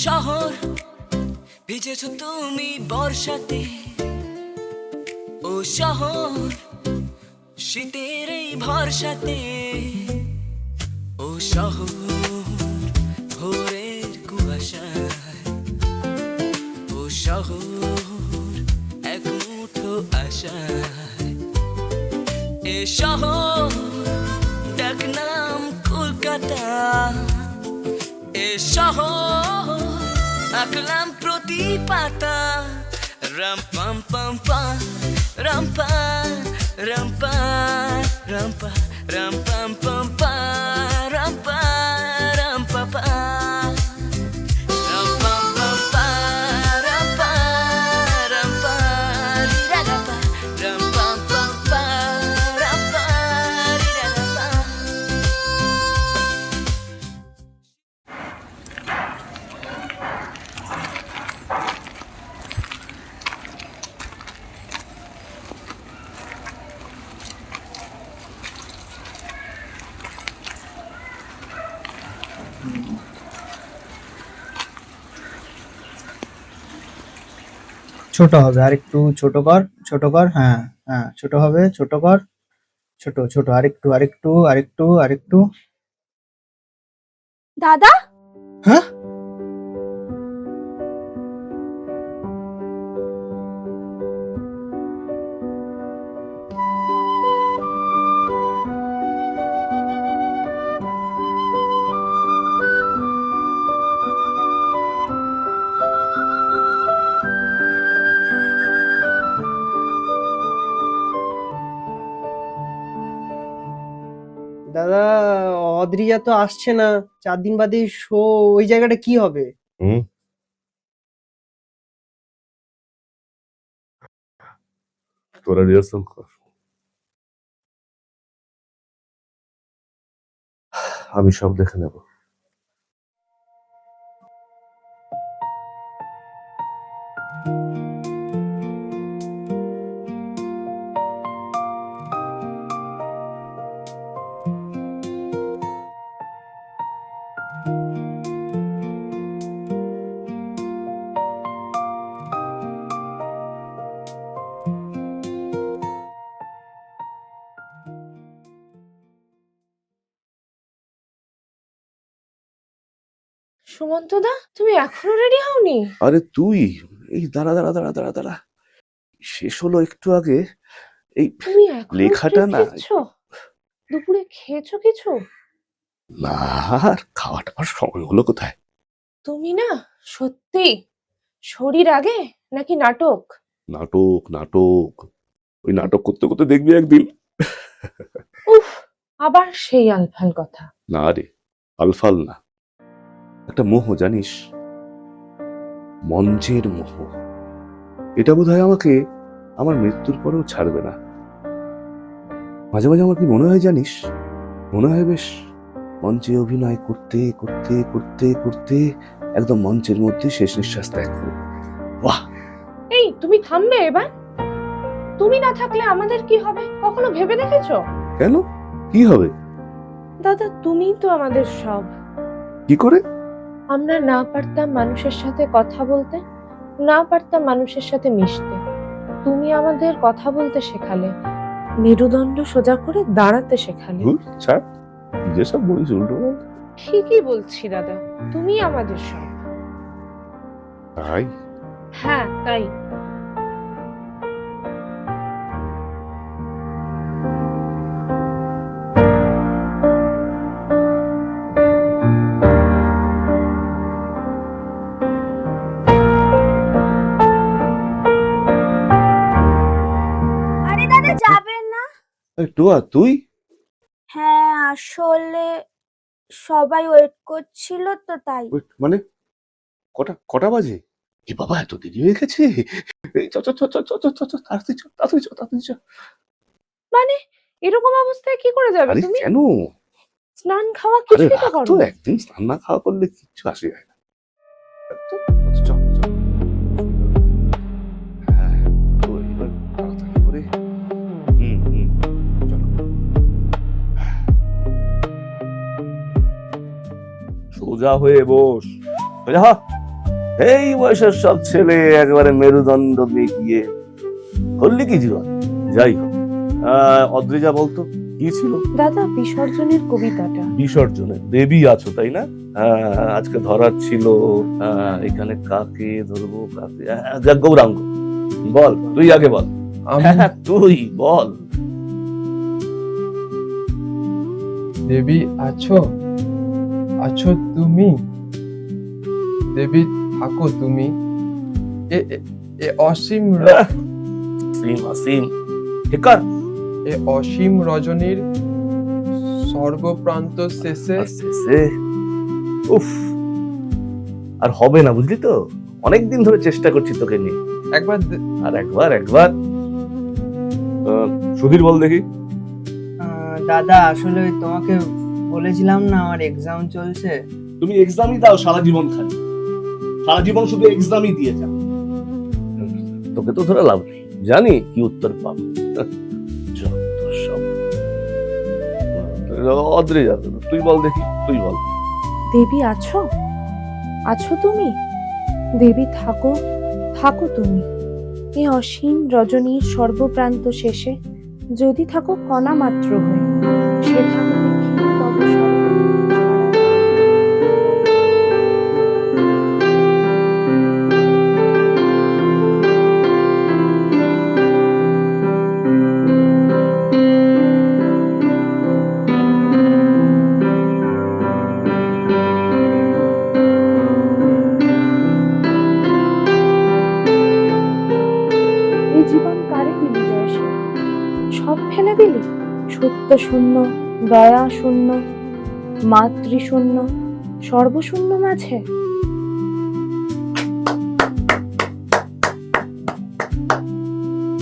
শহর ভিজেছ তুমি বর্ষাতে, ও শহর শীতের এই ভরসাতে, ও শহর ভোরের কুয়াশায়, ও শহর এক মুঠো আশায়। এ শহর ডাক নাম কলকাতা, এ শহর আঁকলাম প্রতি পাতা। রাম পাম পাম পা রাম পা রাম পা রাম পা রাম পাম পাম পা রাম পা রাম পা পা রাম পাম পাম পা রাম পা রাম পা রি রা রা পা রাম পাম পাম পা রাম পা রি রা রা পা। ছোট হবে, আর একটু ছোট কর, ছোট কর, হ্যাঁ হ্যাঁ, ছোট হবে, ছোট কর, ছোট ছোট, আরেকটু আরেকটু আরেকটু আরেকটু। দাদা, হ্যাঁ, দাদা অদ্রিজা তো আসছে না, 4 দিন বাদে শো, ওই জায়গাটা কি হবে? হুম, তোরা রিহার্সাল কর, আমি সব দেখে নেব। সুমন্ত দা, তুমি এখনো রেডি হওনি? আরে তুই, এই দাঁড়া দাঁড়া দাঁড়া দাঁড়া দাঁড়া, শেষ হলো একটু আগে। এই তুমি এখনো লেখাটা স্ক্রিপ্ট না, লিখছো? দুপুরে খেয়েছো কিছু? না আর খাওয়াটা আমার সময় হলো কোথায়? তুমি না সত্যি শরীর আগে নাকি নাটক? নাটক নাটক, ওই নাটক করতে করতে দেখবি একদিন। উফ, আবার সেই আলফাল কথা। না রে, আলফাল না, একটা মোহ, জানিস, মঞ্চের মোহ। এটা বোধহয় আমাকে আমার মৃত্যুর পরেও ছাড়বে না। মাঝে মাঝে আমার কি মনে হয় জানিস, মনে হয় বেশ মঞ্চে অভিনয় করতে করতে করতে করতে একদম মঞ্চের মধ্যে শেষ নিঃশ্বাস ত্যাগ করব। বাহ! এই তুমি থামবে এবার? তুমি না থাকলে আমাদের কি হবে কখনো ভেবে দেখেছো? কেন, কি হবে? দাদা, তুমিই তো আমাদের সব। কি করে? আমরা না পারতাম মানুষের সাথে কথা বলতে, না পারতাম মানুষের সাথে মিশতে। তুমি আমাদের কথা বলতে শেখালে, মেরুদণ্ড সোজা করে দাঁড়াতে শেখালে। ধুর, ছাড়, কি যেসব বলিস উল্টো পাল্টা। ঠিকই বলছি দাদা, তুমি আমাদের সব। তাই? হ্যাঁ, তাই। আরে দাদা, যাবেন না? এই টুয়া, তুই? হ্যাঁ, আসলে সবাই ওয়েট করছিল তো তাই। Wait, মানে কটা কটা বাজে? এ বাবা, এত দেরি হয়ে গেছে। এই চ চ চ চ চ চ চ চ, তাড়াতাড়ি চ তাড়াতাড়ি চ তাড়াতাড়ি চ। মানে এরকম অবস্থায় কি করে যাবে আরে তুমি? কেন? স্নান খাওয়া আরে কিছুই তো রাখ করো তো, না। একদিন স্নান না খাওয়া করলে কিচ্ছু আসে যায় না। তো, চ চ। হ্যাঁ, তো এবার তাড়াতাড়ি করে। চলো। সোজা হয়ে বস, সোজা হ। এই বয়সের সব ছেলে একেবারে মেরুদণ্ড দেখিয়ে করলি কি জীবন। যাই হোক, অদ্রিজা বলতো কি ছিল? দাদা, বিসর্জনের কবিতাটা। বিসর্জনে দেবী আছো তাই না? আজকে ধরার ছিল, এখানে কাকে ধরবো কাকে, গৌরাঙ্গ বল, তুই আগে বল। তুই বল। দেবী আছো, আছো তুমি, দেবী থাকো তুমি, এ এ অসীম আসিম আসিম ঠিক আছে। এ অসীম রজনীর সর্বপ্রান্ত শেষে। উফ, আর হবে না বুঝলি তো, অনেকদিন ধরে চেষ্টা করছি তোকে নিয়ে। একবার আর একবার সুধীর বল দেখি। দাদা আসলে ওই তোমাকে বলেছিলাম না আমার এক্সাম চলছে। তুমি এক্সামই দাও সারা জীবন, খালি সারা জীবন শুধু এক্সামই দিয়ে যাও। তোকে তো ধরে লাভ নেই, জানি কি উত্তর পাবো। যত সব। অদ্রিজা, তুই বল দেখি, তুই বল। দেবী আছো, আছো তুমি, দেবী থাকো, থাকো তুমি, এ অসীম রজনীর সর্বপ্রান্ত শেষে, যদি থাকো কণা মাত্র হয়ে, সে থাকো দেখি তব স্মরণে এই জীবন কারে দিলি জয়সী? সব ফেলে দিলি, সত্য শূন্য, দয়া শূন্য, মাতৃশূন্য, সর্বশূন্য মাঝে।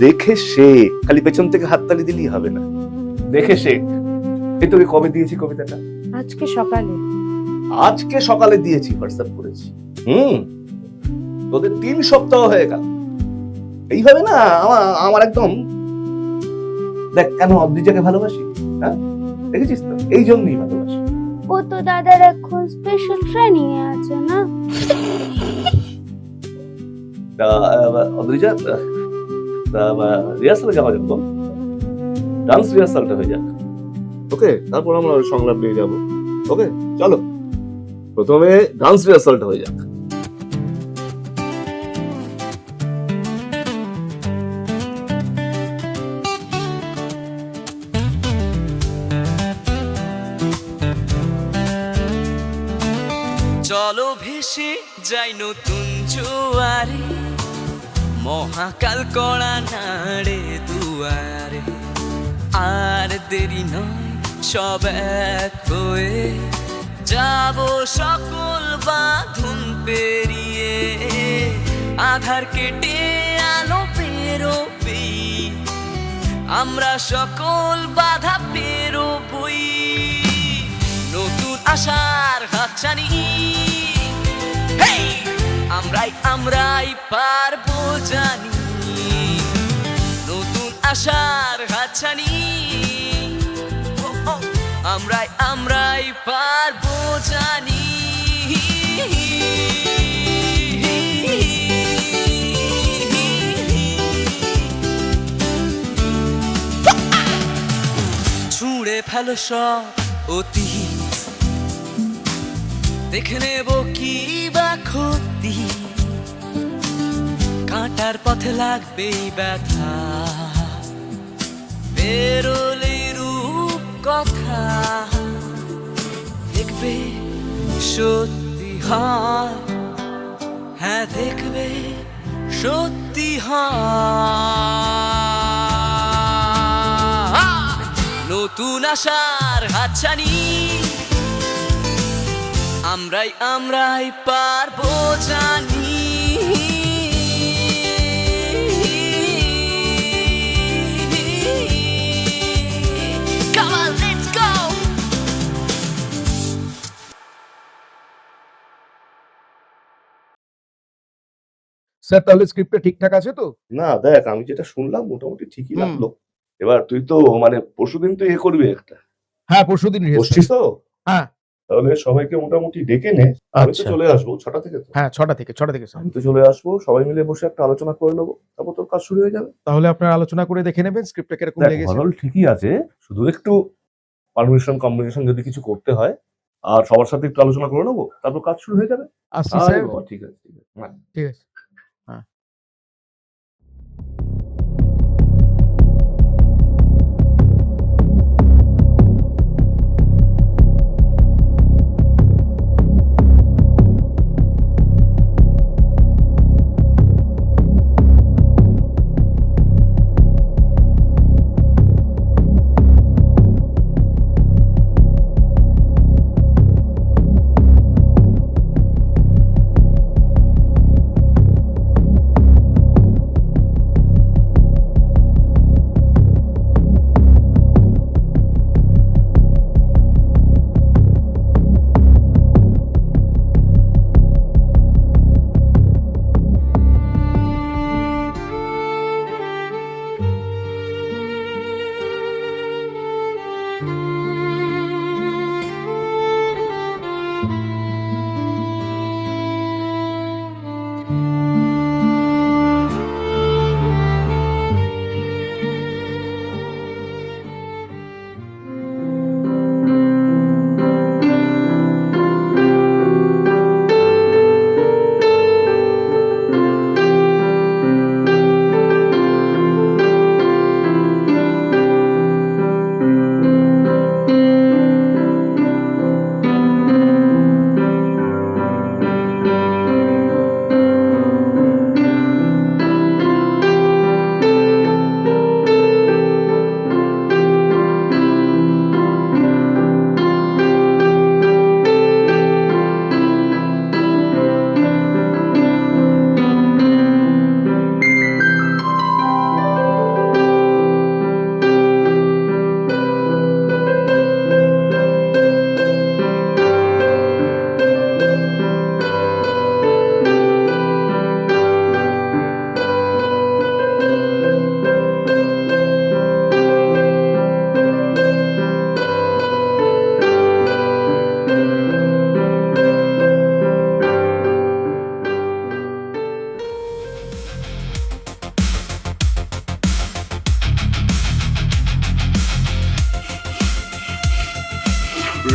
দেখে শেখ, খালি পেছন থেকে হাততালি দিলেই হবে না, দেখে শেখ। এই তোকে কবে দিয়েছি কবিতাটা? আজকে সকালে। আজকে সকালে দিয়েছি, হোয়াটসঅ্যাপ করেছি। তোদের 3 সপ্তাহ হয়ে গেল। এইভাবে না আমার একদম, দেখ কেন অদ্রিজাকে ভালোবাসি, হ্যাঁ দেখেছিস তো, এই জন্যই ভালোবাসি। ও তো দাদার এখন স্পেশাল ট্রেনিং এ আছে না? অদ্রিজা, রিহার্সালে যাওয়া যাক, ডান্স রিহার্সালটা হয়ে যাক, ওকে? তারপর আমরা সংলাপ নিয়ে যাবো, ওকে? চলো প্রথমে ডান্স রিহার্সালটা হয়ে যাক। চলো ভেসে যাই নতুন জোয়ারে, মহাকাল কড়া নাড়ে দুয়ারে, আর দেরি নয় সব এক হয়ে যাব সকল বাঁধন পেরিয়ে, আধার কেটে আলো বেরোবে, আমরা সকল বাধা পেরোবই, নতুন আশার হাতছানি, আমরাই পারবো জানি, নতুন আশার হাতছানি, আমরাই পারবো জানি। ছুঁড়ে ফেলো সব অতীত, দেখে নেব কি বা ক্ষতি, কাঁটার পথে লাগবে ব্যথা, বেরোলে রূপ কথা, দেখবে সত্যি হয়, হ্যাঁ দেখবে সত্যি হয়, নতুন আশার হাতছানি, আমরাই পারবো জানি। Come on, let's go! Sir তাহলে স্ক্রিপ্টটা ঠিকঠাক আছে তো? না দেখ, আমি যেটা শুনলাম মোটামুটি ঠিকই লাগলো। এবার তুই তো মানে পরশুদিন তো করবি একটা, হ্যাঁ পরশুদিন বসছিস তো? হ্যাঁ। তাহলে সবাইকে মোটামুটি ডেকে নে। আমি তো আচ্ছা। চলে আসবো 6টা থেকে তো। হ্যাঁ 6টা থেকে স্যার। আমি তো চলে আসবো, সবাই মিলে বসে একটা আলোচনা করে নেবো, তারপর তোর কাজ শুরু হয়ে যাবে। তাহলে আপনারা আলোচনা করে দেখে নেবেন স্ক্রিপ্টটা কিরকম দেখ, লেগেছে। ওভারঅল ঠিকই আছে, শুধু একটু পারমিশন কম্বিনেশন যদি কিছু করতে হয় আর সবার সাথে একটু আলোচনা করে নেবো, তারপর কাজ শুরু হয়ে যাবে। আসছি আরে স্যার। বাবা, ঠিক আছে ঠিক আছে। হ্যাঁ। ঠিক আছে। হ্যাঁ।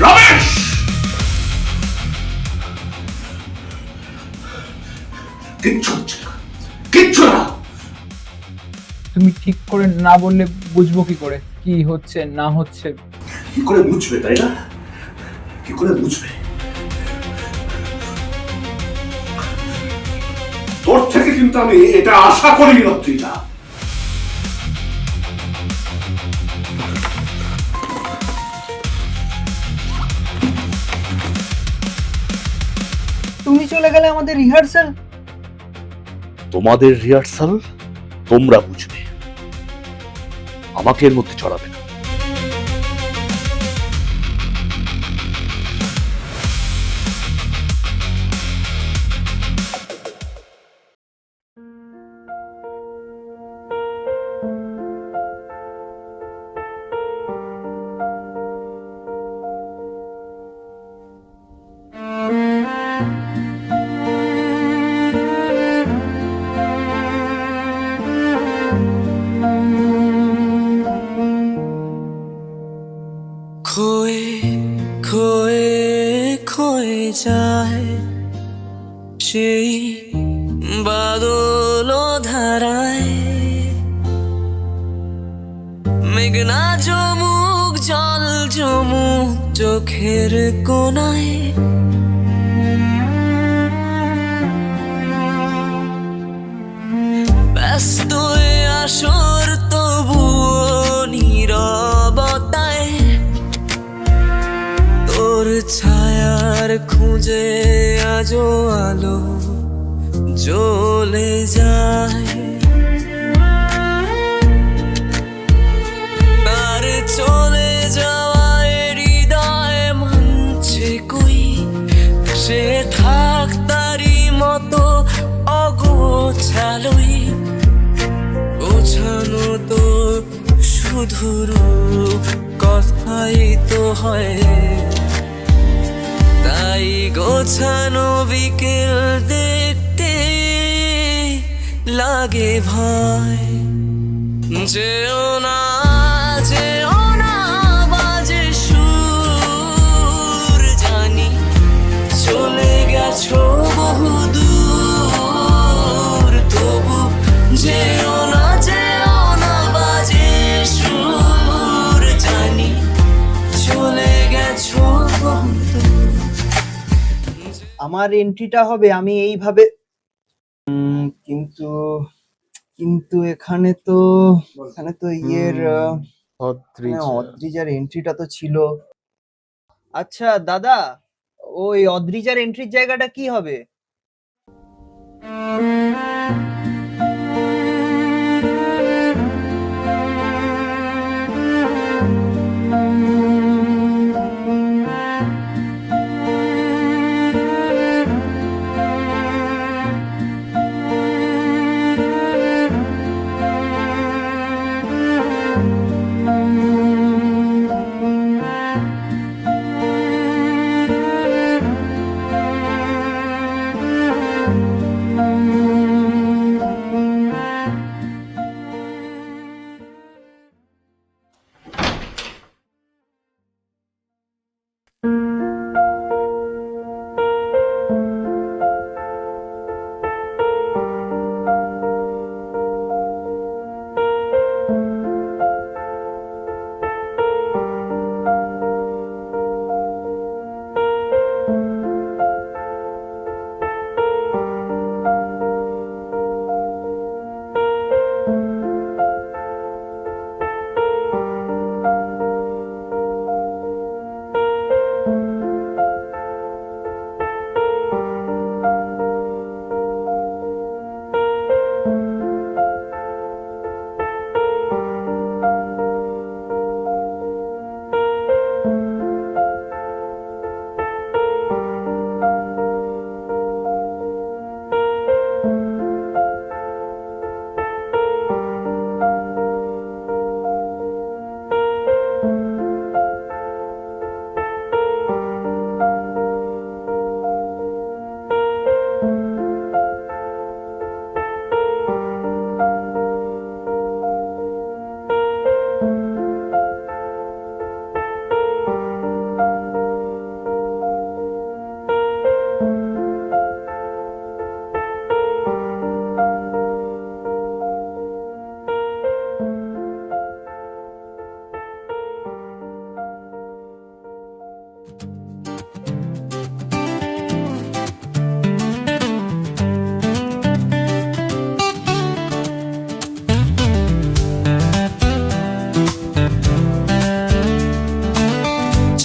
রমেশ! কিচ্ছু হচ্ছে না, কিচ্ছু না। তুমি ঠিক করে না বললে বুঝবো কি করে কি হচ্ছে না হচ্ছে? কি করে বুঝবে, তাই না? কি করে বুঝবে? তোর থেকে কিন্তু আমি এটা আশা করিনি রত্রিতা। তুমি চলে গেলে আমাদের রিহার্সাল। তোমাদের রিহার্সাল তোমরা বুঝবে, আমাকে এর মধ্যে ছড়াবে না। খোয়ে খোয়ে খোয়ে যায় সেই বাদল ধারায়, মেঘনা জমুক জল জমুক চোখের কোনায়, ব্যস্ত আসর তবুও নীরবতায় তোর ছায়ার খুঁজে আজো আলো জ্বলে যায়। তার চলে যাওয়ায় হৃদয় মানছে কই, সে থাক তারি মতো অগোছালোই, গোছানো তো শুধু রূপ কথাই তো হয়, তাই গোছানো বিকেল দেখতে লাগে ভয়। যেও না যেও না বাজে সুর, জানি চলে গেছো বহুদূর, তবু যেও না বাজে সুর, জানি চলে গেছো বহুদূর। আমার এন্ট্রিটা হবে আমি এইভাবে, কিন্তু কিন্তু এখানে তো ইয়ের অদ্রিজার এন্ট্রিটা তো ছিল। আচ্ছা দাদা, ওই অদ্রিজার এন্ট্রির জায়গাটা কি হবে?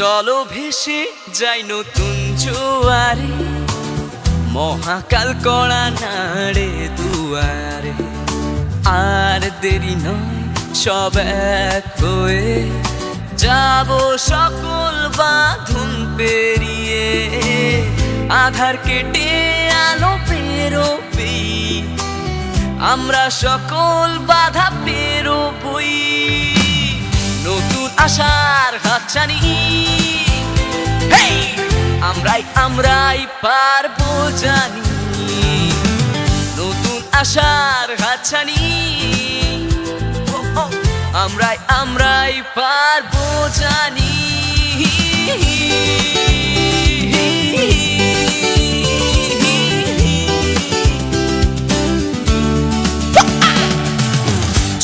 চলো ভেসে যাই নতুন জোয়ারে, মহাকাল কড়া নাড়ে দুয়ারে। আর দেরি নয়, সব এক হয়ে যাব সকল বাঁধন পেরিয়ে। আধার কেটে আলো পেরোবি, আমরা সকল বাধা পেরোবই। নতুন আশার হাতছানি, আমরাই পারবো জানি। নতুন আশার হাতছানি, আমরাই পারবো জানি।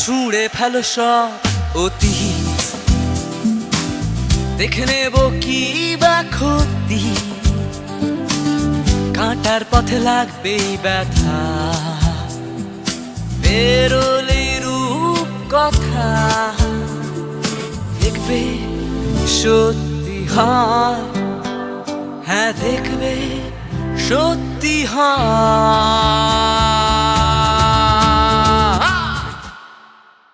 ছুঁড়ে ফেলো সব অতীত, দেখে নেব কি বা ক্ষতি। কাঁটার পথে লাগবে ব্যথা, বেরোলে রূপ কথা। দেখবে সত্যি হয়, হ্যাঁ দেখবে সত্যি হয়।